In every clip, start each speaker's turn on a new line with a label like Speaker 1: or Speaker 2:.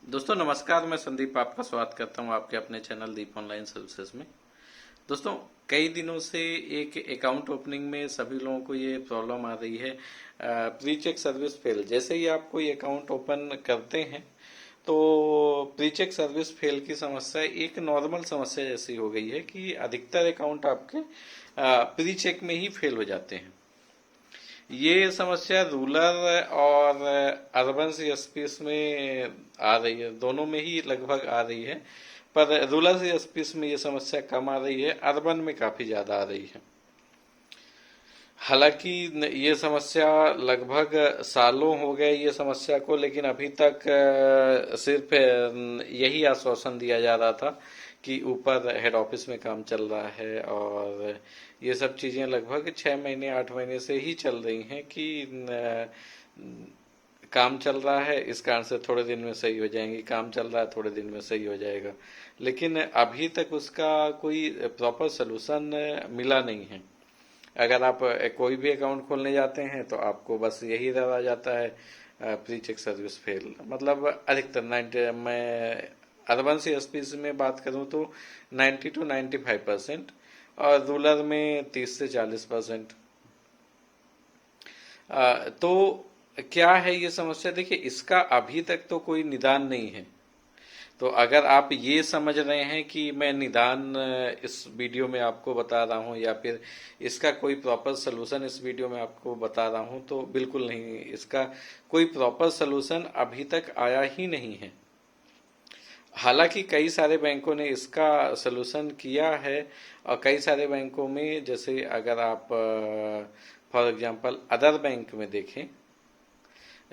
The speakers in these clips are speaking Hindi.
Speaker 1: दोस्तों नमस्कार, मैं संदीप आपका स्वागत करता हूं आपके अपने चैनल दीप ऑनलाइन सर्विसेज में। दोस्तों कई दिनों से एक अकाउंट ओपनिंग में सभी लोगों को ये प्रॉब्लम आ रही है, प्री चेक सर्विस फेल। जैसे ही आप कोई अकाउंट ओपन करते हैं तो प्री चेक सर्विस फेल की समस्या एक नॉर्मल समस्या जैसी हो गई है कि अधिकतर अकाउंट आपके प्री चेक में ही फेल हो जाते हैं। ये समस्या रूरल और अर्बन सीएसपीस में आ रही है, दोनों में ही लगभग आ रही है, पर रूरल सीएसपीस में ये समस्या कम आ रही है, अर्बन में काफी ज्यादा आ रही है। हालांकि ये समस्या लगभग सालों हो गए ये समस्या को, लेकिन अभी तक सिर्फ यही आश्वासन दिया जा रहा था कि ऊपर हेड ऑफिस में काम चल रहा है, और ये सब चीजें लगभग 6 महीने 8 महीने से ही चल रही हैं कि काम चल रहा है, इस कारण से थोड़े दिन में सही हो जाएंगी, काम चल रहा है थोड़े दिन में सही हो जाएगा। लेकिन अभी तक उसका कोई प्रॉपर सोल्यूशन मिला नहीं है। अगर आप कोई भी अकाउंट खोलने जाते हैं तो आपको बस यही रहा जाता है, प्री चेक सर्विस फेल। मतलब अधिकतर 90, मैं अर्बन सीएसपी में बात करूं तो 90 to 95% और रूरल में 30 से 40%। तो क्या है ये समस्या? देखिए, इसका अभी तक तो कोई निदान नहीं है। तो अगर आप ये समझ रहे हैं कि मैं निदान इस वीडियो में आपको बता रहा हूं या फिर इसका कोई प्रॉपर सलूशन इस वीडियो में आपको बता रहा हूं, तो बिल्कुल नहीं। इसका कोई प्रॉपर सलूशन अभी तक आया ही नहीं है। हालांकि कई सारे बैंकों ने इसका सलूशन किया है, और कई सारे बैंकों में, जैसे अगर आप फॉर एग्जांपल अदर बैंक में देखें,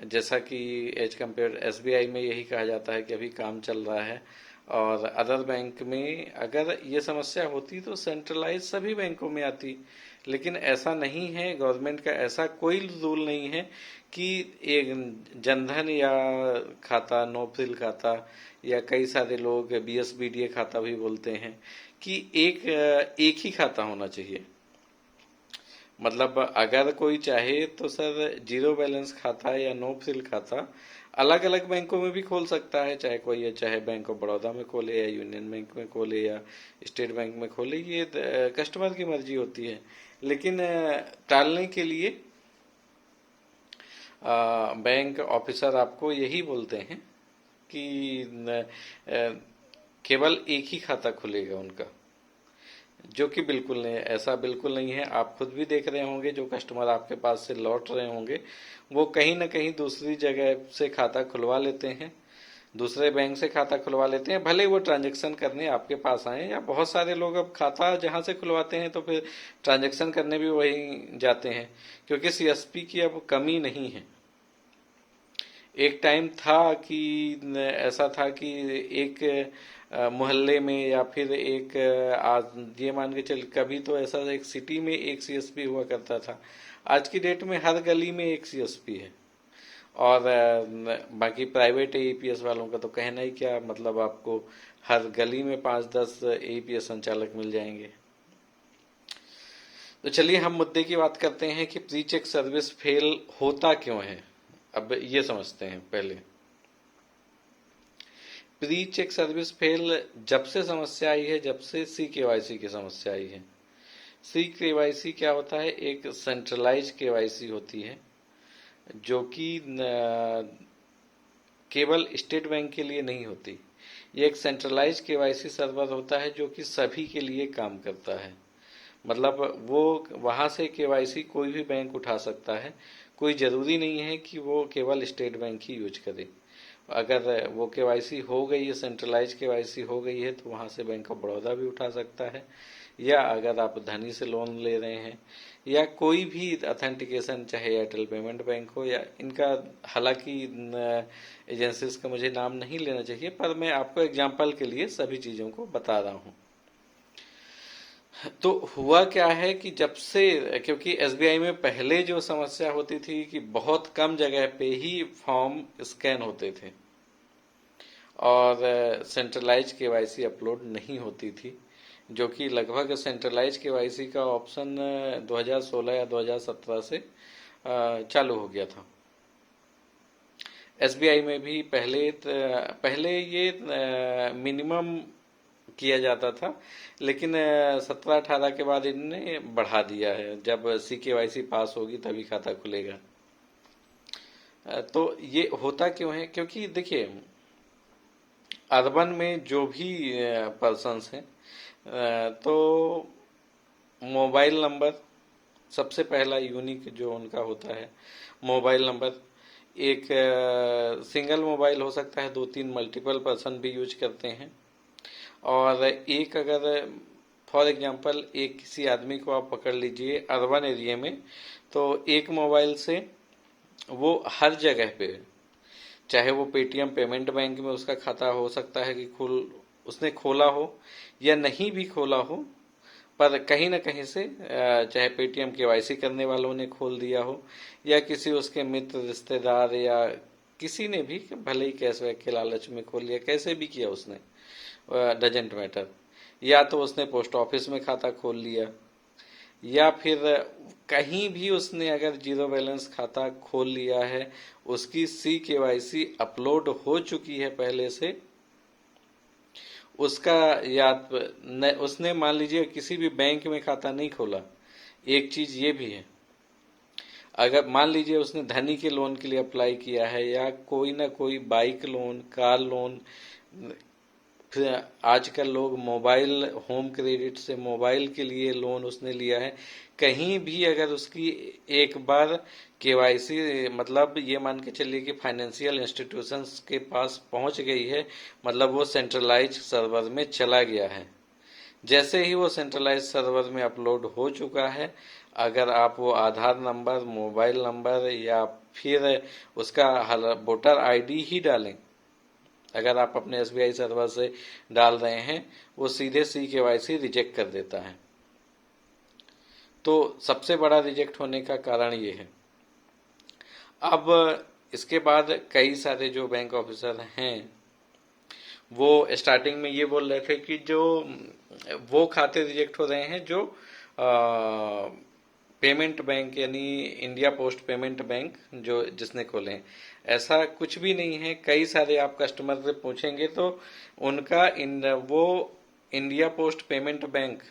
Speaker 1: जैसा कि एज कम्पेयर एसबीआई में यही कहा जाता है कि अभी काम चल रहा है, और अदर बैंक में अगर ये समस्या होती तो सेंट्रलाइज सभी बैंकों में आती। लेकिन ऐसा नहीं है, गवर्नमेंट का ऐसा कोई रूल नहीं है कि एक जनधन या खाता, नो फ्रिल खाता, या कई सारे लोग बीएसबीडीए खाता भी बोलते हैं, कि एक ही खाता होना चाहिए। मतलब अगर कोई चाहे तो सर जीरो बैलेंस खाता या नो फ्रिल खाता अलग अलग बैंकों में भी खोल सकता है, चाहे कोई चाहे बैंक ऑफ बड़ौदा में खोले या यूनियन बैंक में खोले या स्टेट बैंक में खोले, ये कस्टमर की मर्जी होती है। लेकिन टालने के लिए बैंक ऑफिसर आपको यही बोलते हैं कि केवल एक ही खाता खुलेगा उनका, जो कि बिल्कुल नहीं, ऐसा बिल्कुल नहीं है। आप खुद भी देख रहे होंगे, जो कस्टमर आपके पास से लौट रहे होंगे वो कहीं ना कहीं दूसरी जगह से खाता खुलवा लेते हैं, दूसरे बैंक से खाता खुलवा लेते हैं, भले वो ट्रांजैक्शन करने आपके पास आए। या बहुत सारे लोग अब खाता जहां से खुलवाते हैं तो फिर ट्रांजैक्शन करने भी वहीं जाते हैं, क्योंकि सीएसपी की अब कमी नहीं है। एक टाइम था कि ऐसा था कि एक मोहल्ले में या फिर एक आज ये मान के चल, कभी तो ऐसा एक सिटी में एक सीएसपी हुआ करता था। आज की डेट में हर गली में एक सीएसपी है, और बाकी प्राइवेट एईपीएस वालों का तो कहना ही क्या, मतलब आपको हर गली में 5-10 एईपीएस संचालक मिल जाएंगे। तो चलिए हम मुद्दे की बात करते हैं कि प्री चेक सर्विस फेल होता क्यों है। अब ये समझते हैं पहले। प्री चेक सर्विस फेल जब से समस्या आई है, जब से सी केवाईसी की समस्या आई है। सी केवाईसी क्या होता है? एक सेंट्रलाइज केवाईसी होती है, जो कि केवल स्टेट बैंक के लिए नहीं होती। ये एक सेंट्रलाइज केवाईसी सर्वर होता है जो कि सभी के लिए काम करता है। मतलब वो वहां से केवाईसी कोई भी बैंक उठा सकता है, कोई जरूरी नहीं है कि वो केवल स्टेट बैंक ही यूज करे। अगर वो केवाईसी हो गई है, सेंट्रलाइज केवाईसी हो गई है, तो वहां से बैंक ऑफ बड़ौदा भी उठा सकता है, या अगर आप धनी से लोन ले रहे हैं, या कोई भी अथेंटिकेशन, चाहे एयरटेल पेमेंट बैंक हो या इनका, हालांकि एजेंसीज का मुझे नाम नहीं लेना चाहिए, पर मैं आपको एग्जांपल के लिए सभी चीजों को बता रहा हूं। तो हुआ क्या है कि जब से, क्योंकि एसबीआई में पहले जो समस्या होती थी कि बहुत कम जगह पे ही फॉर्म स्कैन होते थे, और सेंट्रलाइज केवाईसी अपलोड नहीं होती थी, जो कि लगभग सेंट्रलाइज केवाईसी का ऑप्शन 2016 या 2017 से चालू हो गया था। एसबीआई में भी पहले ये मिनिमम किया जाता था, लेकिन 17-18 के बाद इन्होंने बढ़ा दिया है। जब CKYC पास होगी तभी खाता खुलेगा। तो ये होता क्यों है? क्योंकि देखिए, अर्बन में जो भी पर्सन्स हैं, तो मोबाइल नंबर सबसे पहला यूनिक जो उनका होता है, मोबाइल नंबर। एक सिंगल मोबाइल हो सकता है, 2-3 मल्टीपल पर्सन भी यूज करते हैं। और एक, अगर फॉर एग्जांपल एक किसी आदमी को आप पकड़ लीजिए अर्बन एरिया में, तो एक मोबाइल से वो हर जगह पे, चाहे वो पेटीएम पेमेंट बैंक में उसका खाता हो सकता है कि उसने खोला हो या नहीं भी खोला हो, पर कहीं ना कहीं से चाहे पेटीएम KYC करने वालों ने खोल दिया हो, या किसी उसके मित्र रिश्तेदार या किसी ने भी भले ही कैशबैक के लालच में खोल लिया, कैसे भी किया उसने, डजेंट मैटर। या तो उसने पोस्ट ऑफिस में खाता खोल लिया, या फिर कहीं भी उसने अगर जीरो बैलेंस खाता खोल लिया है, उसकी CKYC अपलोड हो चुकी है पहले से, उसका उसने मान लीजिए किसी भी बैंक में खाता नहीं खोला। एक चीज ये भी है, अगर मान लीजिए उसने धनी के लोन के लिए अप्लाई किया है, या कोई ना कोई बाइक लोन, कार लोन, फिर आजकल लोग मोबाइल होम क्रेडिट से मोबाइल के लिए लोन उसने लिया है, कहीं भी अगर उसकी एक बार KYC, मतलब ये मान के चलिए कि फाइनेंशियल इंस्टीट्यूशंस के पास पहुंच गई है, मतलब वो सेंट्रलाइज सर्वर में चला गया है। जैसे ही वो सेंट्रलाइज सर्वर में अपलोड हो चुका है, अगर आप वो आधार नंबर, मोबाइल नंबर, या फिर उसका वोटर ID ही डालें, अगर आप अपने SBI सर्वर से डाल रहे हैं, वो सीधे CKYC रिजेक्ट कर देता है। तो सबसे बड़ा रिजेक्ट होने का कारण ये है। अब इसके बाद कई सारे जो बैंक ऑफिसर हैं, वो स्टार्टिंग में ये बोल रहे थे कि जो वो खाते रिजेक्ट हो रहे हैं जो पेमेंट बैंक, यानी इंडिया पोस्ट पेमेंट बैंक जो जिसने खोले हैं। ऐसा कुछ भी नहीं है। कई सारे आप कस्टमर से पूछेंगे तो उनका वो इंडिया पोस्ट पेमेंट बैंक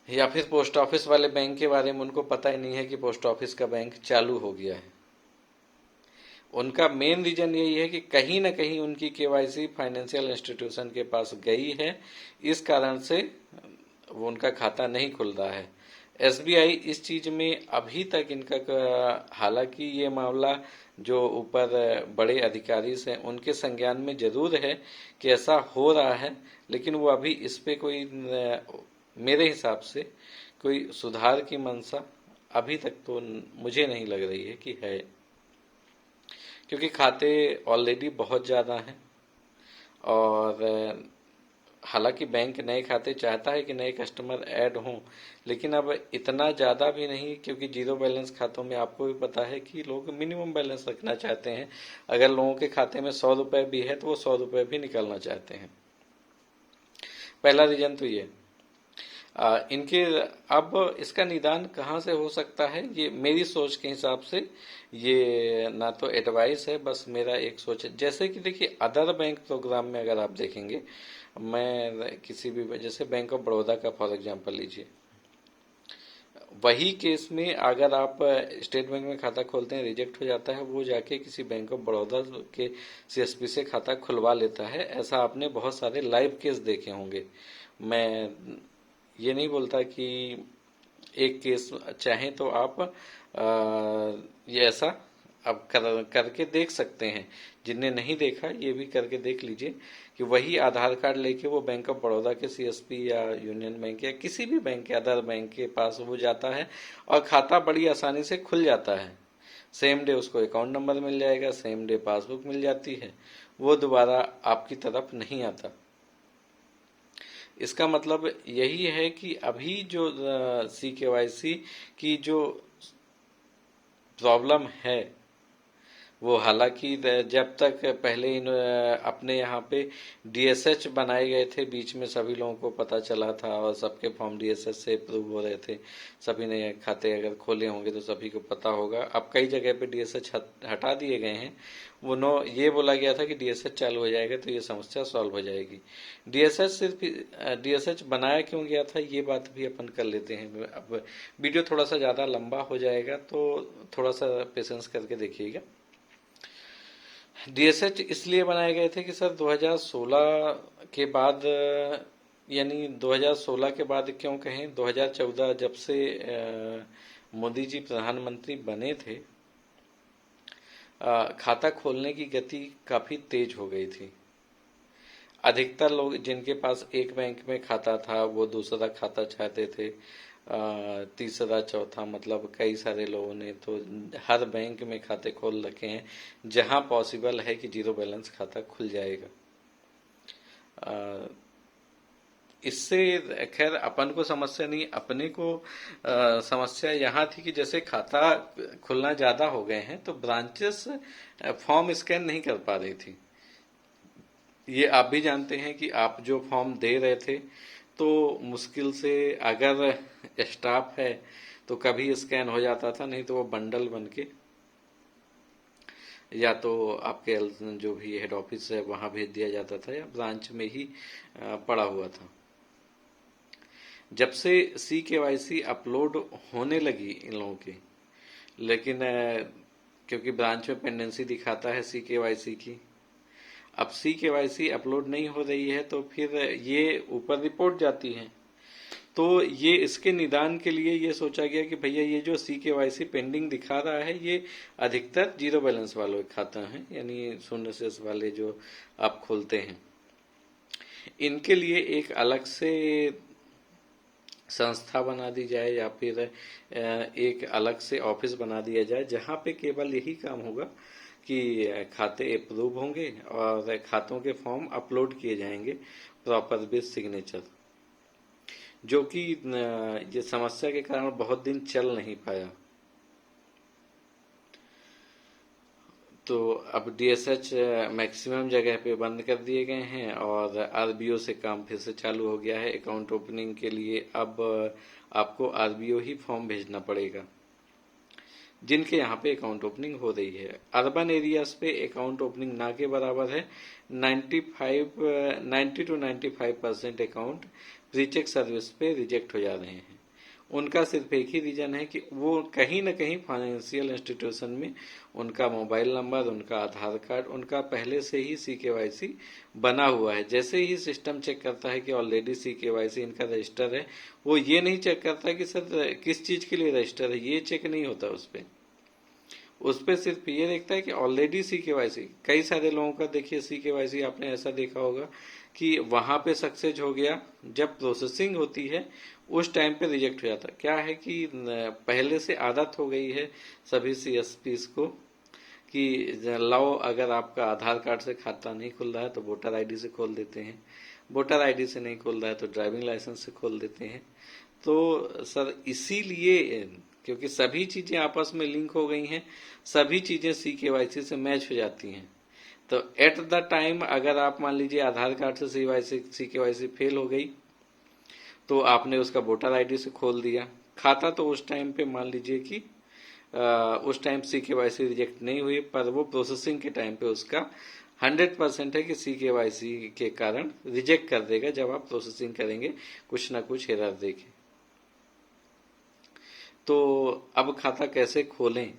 Speaker 1: या फिर पोस्ट ऑफिस वाले बैंक के बारे में उनको पता ही नहीं है कि पोस्ट ऑफिस का बैंक चालू हो गया है। उनका मेन रीजन यही है कि कहीं ना कहीं उनकी KYC फाइनेंशियल इंस्टीट्यूशन के पास गई है, इस कारण से वो उनका खाता नहीं खुल रहा है। SBI इस चीज में अभी तक इनका, हालांकि ये मामला जो ऊपर बड़े अधिकारी हैं उनके संज्ञान में जरूर है कि ऐसा हो रहा है, लेकिन वो अभी इस पे कोई, मेरे हिसाब से कोई सुधार की मंशा अभी तक तो मुझे नहीं लग रही है कि है, क्योंकि खाते ऑलरेडी बहुत ज़्यादा हैं। और हालांकि बैंक नए खाते चाहता है कि नए कस्टमर ऐड हों, लेकिन अब इतना ज़्यादा भी नहीं, क्योंकि जीरो बैलेंस खातों में आपको भी पता है कि लोग मिनिमम बैलेंस रखना चाहते हैं। अगर लोगों के खाते में 100 रुपये भी है तो वो 100 रुपये भी निकालना चाहते हैं। पहला रीजन तो ये। इनके अब इसका निदान कहाँ से हो सकता है, ये मेरी सोच के हिसाब से, ये ना तो एडवाइस है, बस मेरा एक सोच है। जैसे कि देखिए, अदर बैंक प्रोग्राम में अगर आप देखेंगे, मैं किसी भी वजह से बैंक ऑफ बड़ौदा का फॉर एग्जांपल लीजिए, वही केस में अगर आप स्टेट बैंक में खाता खोलते हैं, रिजेक्ट हो जाता है, वो जाके किसी बैंक ऑफ बड़ौदा के CSP से खाता खुलवा लेता है। ऐसा आपने बहुत सारे लाइव केस देखे होंगे। मैं ये नहीं बोलता कि एक केस चाहें तो आप ये ऐसा अब करके देख सकते हैं। जिनने नहीं देखा ये भी करके देख लीजिए कि वही आधार कार्ड लेके वो बैंक ऑफ बड़ौदा के CSP या यूनियन बैंक या किसी भी बैंक के, अदर बैंक के पास वो जाता है और खाता बड़ी आसानी से खुल जाता है। सेम डे उसको अकाउंट नंबर मिल जाएगा, सेम डे पासबुक मिल जाती है, वो दोबारा आपकी तरफ नहीं आता। इसका मतलब यही है कि अभी जो CKYC की जो प्रॉब्लम है, वो हालांकि जब तक पहले अपने यहाँ पे डीएसएच बनाए गए थे, बीच में सभी लोगों को पता चला था और सबके फॉर्म डीएसएच से अप्रूव हो रहे थे। सभी ने खाते अगर खोले होंगे तो सभी को पता होगा। अब कई जगह पे डीएसएच हटा दिए गए हैं। वो नो ये बोला गया था कि डीएसएच चालू हो जाएगा तो ये समस्या सॉल्व हो जाएगी। डीएसएच सिर्फ डीएसएच बनाया क्यों गया था ये बात भी अपन कर लेते हैं। अब वीडियो थोड़ा सा ज़्यादा लंबा हो जाएगा तो थोड़ा सा पेशेंस करके देखिएगा। डीएसएच इसलिए बनाए गए थे कि सर 2016 के बाद, यानी 2016 के बाद क्यों कहें, 2014 जब से मोदी जी प्रधानमंत्री बने थे, खाता खोलने की गति काफी तेज हो गई थी। अधिकतर लोग जिनके पास एक बैंक में खाता था वो दूसरा खाता चाहते थे, तीसरा चौथा, मतलब कई सारे लोगों ने तो हर बैंक में खाते खोल रखे हैं जहां पॉसिबल है कि जीरो बैलेंस खाता खुल जाएगा। इससे खैर अपन को समस्या नहीं, अपने को समस्या यहाँ थी कि जैसे खाता खुलना ज्यादा हो गए हैं तो ब्रांचेस फॉर्म स्कैन नहीं कर पा रही थी। ये आप भी जानते हैं कि आप जो फॉर्म दे रहे थे तो मुश्किल से, अगर स्टाफ है तो कभी स्कैन हो जाता था, नहीं तो वो बंडल बन के या तो आपके जो भी हेड ऑफिस है वहां भेज दिया जाता था या ब्रांच में ही पड़ा हुआ था। जब से CKYC अपलोड होने लगी इन लोगों की, लेकिन क्योंकि ब्रांच में पेंडेंसी दिखाता है CKYC की, अब CKYC अपलोड नहीं हो रही है तो फिर ये ऊपर रिपोर्ट जाती है। तो ये इसके निदान के लिए ये सोचा गया कि भैया ये जो CKYC पेंडिंग दिखा रहा है ये अधिकतर जीरो बैलेंस वालों के खाता है, यानी शून्य शेष वाले जो आप खोलते हैं, इनके लिए एक अलग से संस्था बना दी जाए या फिर एक अलग से ऑफिस बना दिया जाए जहां पे केवल यही काम होगा कि खाते अप्रूव होंगे और खातों के फॉर्म अपलोड किए जाएंगे प्रॉपर विद सिग्नेचर, जो कि ये समस्या के कारण बहुत दिन चल नहीं पाया। तो अब डीएसएच मैक्सिमम जगह पे बंद कर दिए गए हैं और आरबीओ से काम फिर से चालू हो गया है। अकाउंट ओपनिंग के लिए अब आपको आरबीओ ही फॉर्म भेजना पड़ेगा जिनके यहाँ पे अकाउंट ओपनिंग हो रही है। अर्बन एरियाज पे अकाउंट ओपनिंग ना के बराबर है। 90 to 95% account pre check service पे रिजेक्ट हो जा रहे हैं। उनका सिर्फ एक ही रीजन है कि वो कहीं ना कहीं फाइनेंशियल इंस्टीट्यूशन में उनका मोबाइल नंबर, उनका आधार कार्ड, उनका पहले से ही CKYC बना हुआ है। जैसे ही सिस्टम चेक करता है कि ऑलरेडी CKYC इनका रजिस्टर है, वो ये नहीं चेक करता कि सर किस चीज के लिए रजिस्टर है, ये चेक नहीं होता उस पे सिर्फ ये देखता है कि ऑलरेडी CKYC। कई सारे लोगों का देखिए CKYC आपने ऐसा देखा होगा कि वहां पे सक्सेस हो गया, जब प्रोसेसिंग होती है उस टाइम पे रिजेक्ट हो जाता। क्या है कि पहले से आदत हो गई है सभी CSPs को कि लाओ, अगर आपका आधार कार्ड से खाता नहीं खुल रहा है तो वोटर आईडी से खोल देते हैं, वोटर आईडी से नहीं खुल रहा है तो ड्राइविंग लाइसेंस से खोल देते हैं। तो सर इसीलिए, क्योंकि सभी चीजें आपस में लिंक हो गई हैं, सभी चीजें CKYC से मैच हो जाती हैं, तो एट द टाइम अगर आप मान लीजिए आधार कार्ड से CKYC फेल हो गई तो आपने उसका वोटर आईडी से खोल दिया खाता, तो उस टाइम पे मान लीजिए कि उस टाइम CKYC रिजेक्ट नहीं हुई, पर वो प्रोसेसिंग के टाइम पे उसका 100% है कि CKYC के कारण रिजेक्ट कर देगा जब आप प्रोसेसिंग करेंगे, कुछ ना कुछ एरर देखे। तो अब खाता कैसे खोलें,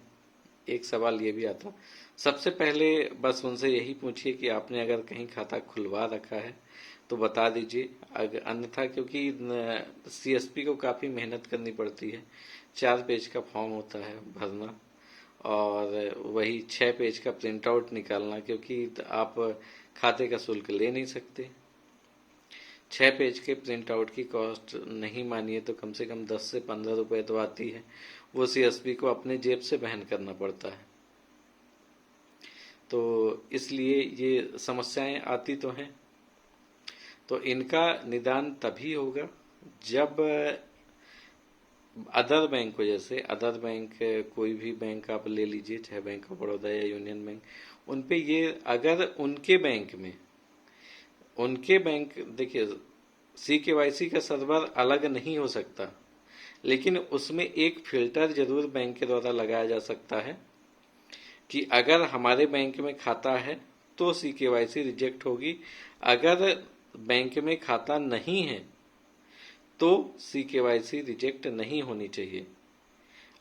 Speaker 1: एक सवाल ये भी आता। सबसे पहले बस उनसे यही पूछिए कि आपने अगर कहीं खाता खुलवा रखा है तो बता दीजिए, अगर अन्यथा, क्योंकि CSP को काफ़ी मेहनत करनी पड़ती है। 4 पेज का फॉर्म होता है भरना और वही 6 पेज का प्रिंट आउट निकालना, क्योंकि आप खाते का शुल्क ले नहीं सकते। 6 पेज के प्रिंट आउट की कॉस्ट नहीं मानिए तो कम से कम 10 से 15 रुपए तो आती है, वो CSP को अपने जेब से वहन करना पड़ता है। तो इसलिए ये समस्याएं आती तो हैं। तो इनका निदान तभी होगा जब अदर बैंक को, जैसे अदर बैंक कोई भी बैंक आप ले लीजिए, चाहे बैंक ऑफ बड़ौदा या यूनियन बैंक, उन पे ये अगर उनके बैंक देखिए, CKYC का सर्वर अलग नहीं हो सकता, लेकिन उसमें एक फिल्टर जरूर बैंक के द्वारा लगाया जा सकता है कि अगर हमारे बैंक में खाता है तो CKYC रिजेक्ट होगी, अगर बैंक में खाता नहीं है तो CKYC रिजेक्ट नहीं होनी चाहिए।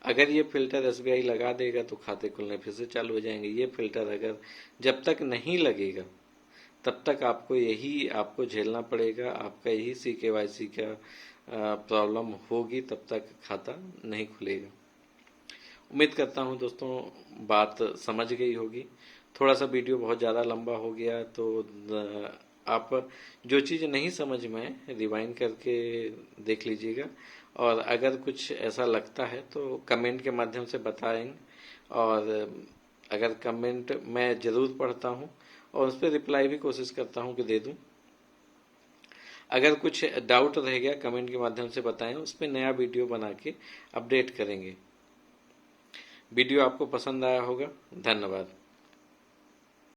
Speaker 1: अगर ये फिल्टर SBI लगा देगा तो खाते खुलने फिर से चालू हो जाएंगे। ये फिल्टर अगर जब तक नहीं लगेगा तब तक आपको झेलना पड़ेगा, आपका यही CKYC का प्रॉब्लम होगी, तब तक खाता नहीं खुलेगा। उम्मीद करता हूँ दोस्तों बात समझ गई होगी। थोड़ा सा वीडियो बहुत ज़्यादा लंबा हो गया, तो आप जो चीज़ नहीं समझ में रिवाइंड करके देख लीजिएगा, और अगर कुछ ऐसा लगता है तो कमेंट के माध्यम से बताएं, और अगर कमेंट मैं ज़रूर पढ़ता हूँ और उस पर रिप्लाई भी कोशिश करता हूँ कि दे दूँ। अगर कुछ डाउट रह गया कमेंट के माध्यम से बताएं, उस पर नया वीडियो बना के अपडेट करेंगे। वीडियो आपको पसंद आया होगा। धन्यवाद।